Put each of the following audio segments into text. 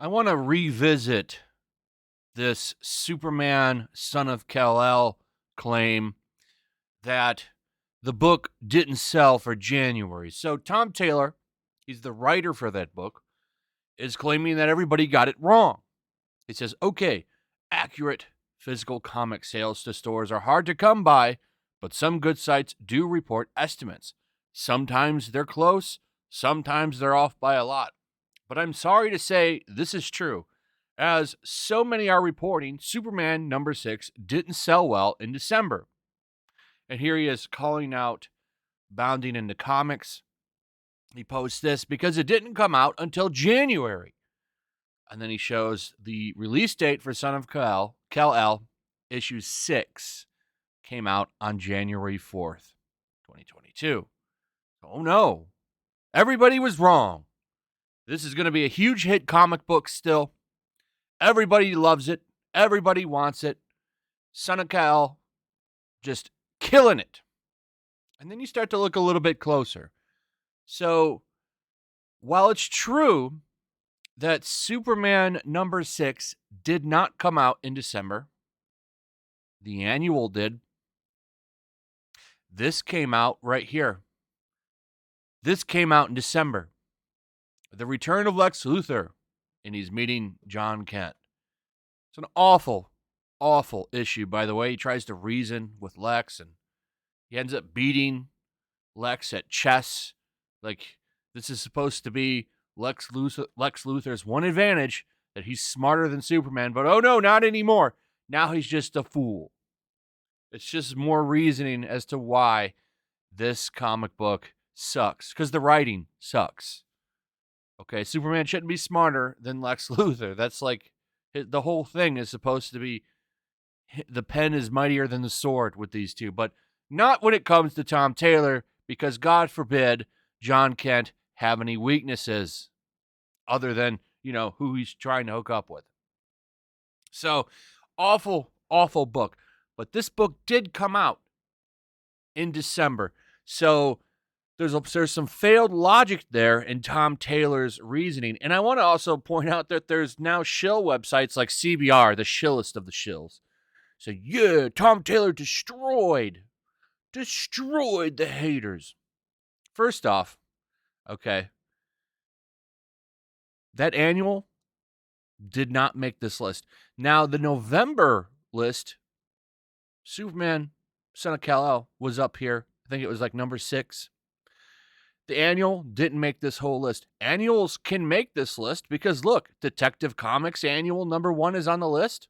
I want to revisit this Superman Son of Kal-El claim that the book didn't sell for January. So Tom Taylor, he's the writer for that book, is claiming that everybody got it wrong. He says, okay, accurate physical comic sales to stores are hard to come by, but some good sites do report estimates. Sometimes they're close, sometimes they're off by a lot. But I'm sorry to say this is true. As so many are reporting, Superman number 6 didn't sell well in December. And here he is calling out Bounding into Comics. He posts this because it didn't come out until January. And then he shows the release date for Son of Kal-El, issue 6, came out on January 4th, 2022. Oh no, everybody was wrong. This is going to be a huge hit comic book still. Everybody loves it. Everybody wants it. Son of Kal, just killing it. And then you start to look a little bit closer. So, while it's true that Superman number 6 did not come out in December, the annual did. This came out right here. This came out in December. The Return of Lex Luthor, and he's meeting John Kent. It's an awful, awful issue, by the way. He tries to reason with Lex, and he ends up beating Lex at chess. Like, this is supposed to be Lex Luthor's one advantage, that he's smarter than Superman, but oh no, not anymore. Now he's just a fool. It's just more reasoning as to why this comic book sucks, because the writing sucks. Okay, Superman shouldn't be smarter than Lex Luthor. That's like, the whole thing is supposed to be, the pen is mightier than the sword with these two, but not when it comes to Tom Taylor, because God forbid John Kent have any weaknesses other than, who he's trying to hook up with. So, awful, awful book. But this book did come out in December. So, there's some failed logic there in Tom Taylor's reasoning. And I want to also point out that there's now shill websites like CBR, the shillest of the shills. So, yeah, Tom Taylor destroyed the haters. First off, okay, that annual did not make this list. Now, the November list, Superman Son of Kal-El was up here. I think it was like number 6. The annual didn't make this whole list. Annuals can make this list because, look, Detective Comics annual number 1 is on the list.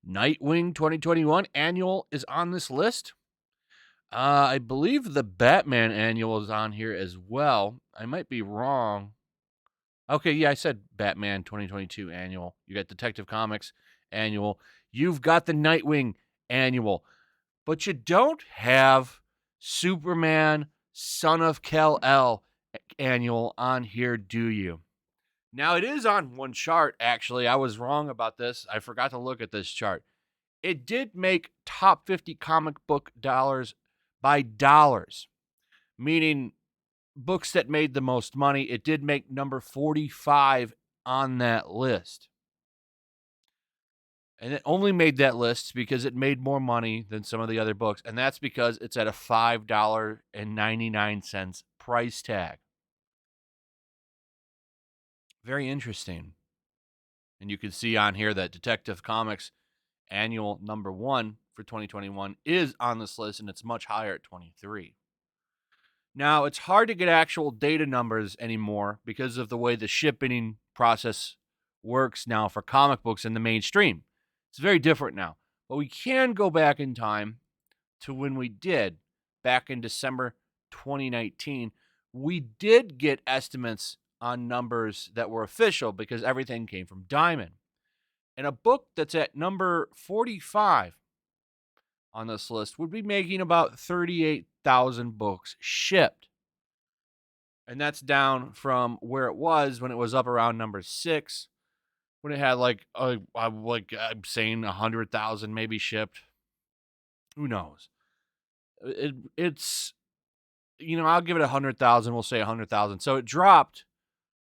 Nightwing 2021 annual is on this list. I believe the Batman annual is on here as well. I might be wrong. Okay, yeah, I said Batman 2022 annual. You got Detective Comics annual. You've got the Nightwing annual. But you don't have Superman Son of Kal-El annual on here, do you? Now, it is on one chart, actually. I was wrong about this. I forgot to look at this chart. It did make top 50 comic book dollars by dollars, meaning books that made the most money. It did make number 45 on that list. And it only made that list because it made more money than some of the other books. And that's because it's at a $5.99 price tag. Very interesting. And you can see on here that Detective Comics annual number 1 for 2021 is on this list, and it's much higher at 23. Now, it's hard to get actual data numbers anymore because of the way the shipping process works now for comic books in the mainstream. It's very different now. But we can go back in time to when we did, back in December 2019. We did get estimates on numbers that were official because everything came from Diamond. And a book that's at number 45 on this list would be making about 38,000 books shipped. And that's down from where it was when it was up around number 6, when it had I'm saying 100,000 maybe shipped. Who knows? It's, I'll give it 100,000. We'll say 100,000. So it dropped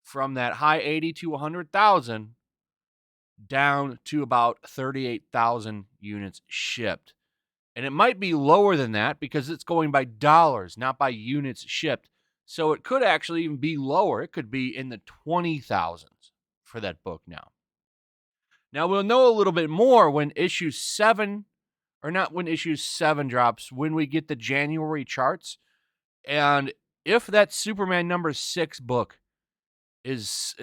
from that high 80 to 100,000 down to about 38,000 units shipped. And it might be lower than that because it's going by dollars, not by units shipped. So it could actually even be lower. It could be in the 20,000s for that book now. Now we'll know a little bit more when issue 7, or not when issue 7 drops, when we get the January charts. And if that Superman number 6 book is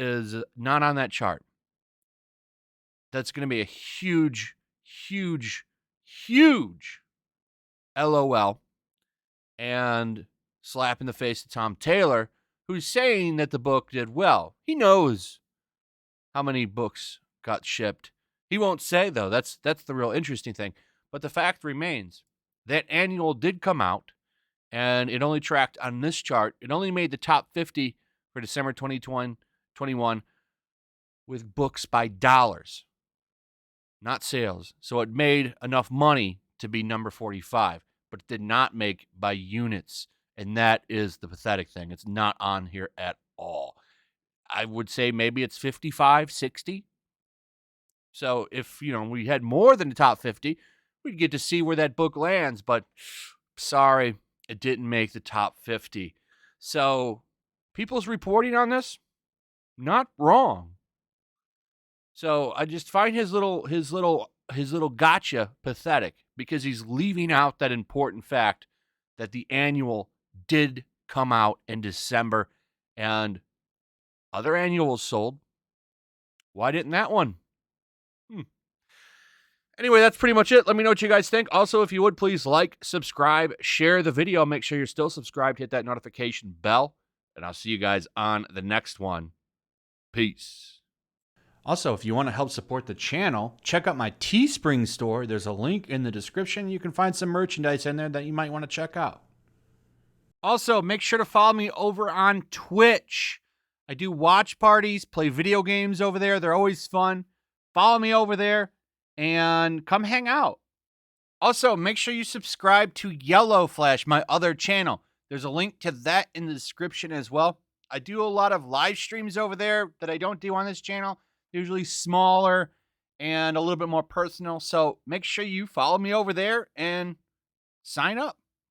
not on that chart, that's going to be a huge, huge, huge LOL and slap in the face to Tom Taylor, who's saying that the book did well. He knows how many books got shipped. He won't say, though. That's the real interesting thing. But the fact remains that annual did come out, and it only tracked on this chart. It only made the top 50 for December 2021 with books by dollars, not sales. So it made enough money to be number 45, but it did not make by units. And that is the pathetic thing. It's not on here at all. I would say maybe it's 55, 60. So if, we had more than the top 50, we'd get to see where that book lands. But sorry, it didn't make the top 50. So people's reporting on this, not wrong. So I just find his little gotcha pathetic because he's leaving out that important fact that the annual did come out in December and other annuals sold. Why didn't that one? Anyway, that's pretty much it. Let me know what you guys think. Also, if you would, please like, subscribe, share the video. Make sure you're still subscribed. Hit that notification bell. And I'll see you guys on the next one. Peace. Also, if you want to help support the channel, check out my Teespring store. There's a link in the description. You can find some merchandise in there that you might want to check out. Also, make sure to follow me over on Twitch. I do watch parties, play video games over there. They're always fun. Follow me over there and come hang out. Also, make sure you subscribe to YellowFlash, my other channel. There's a link to that in the description as well. I do a lot of live streams over there that I don't do on this channel. Usually smaller and a little bit more personal. So make sure you follow me over there and sign up.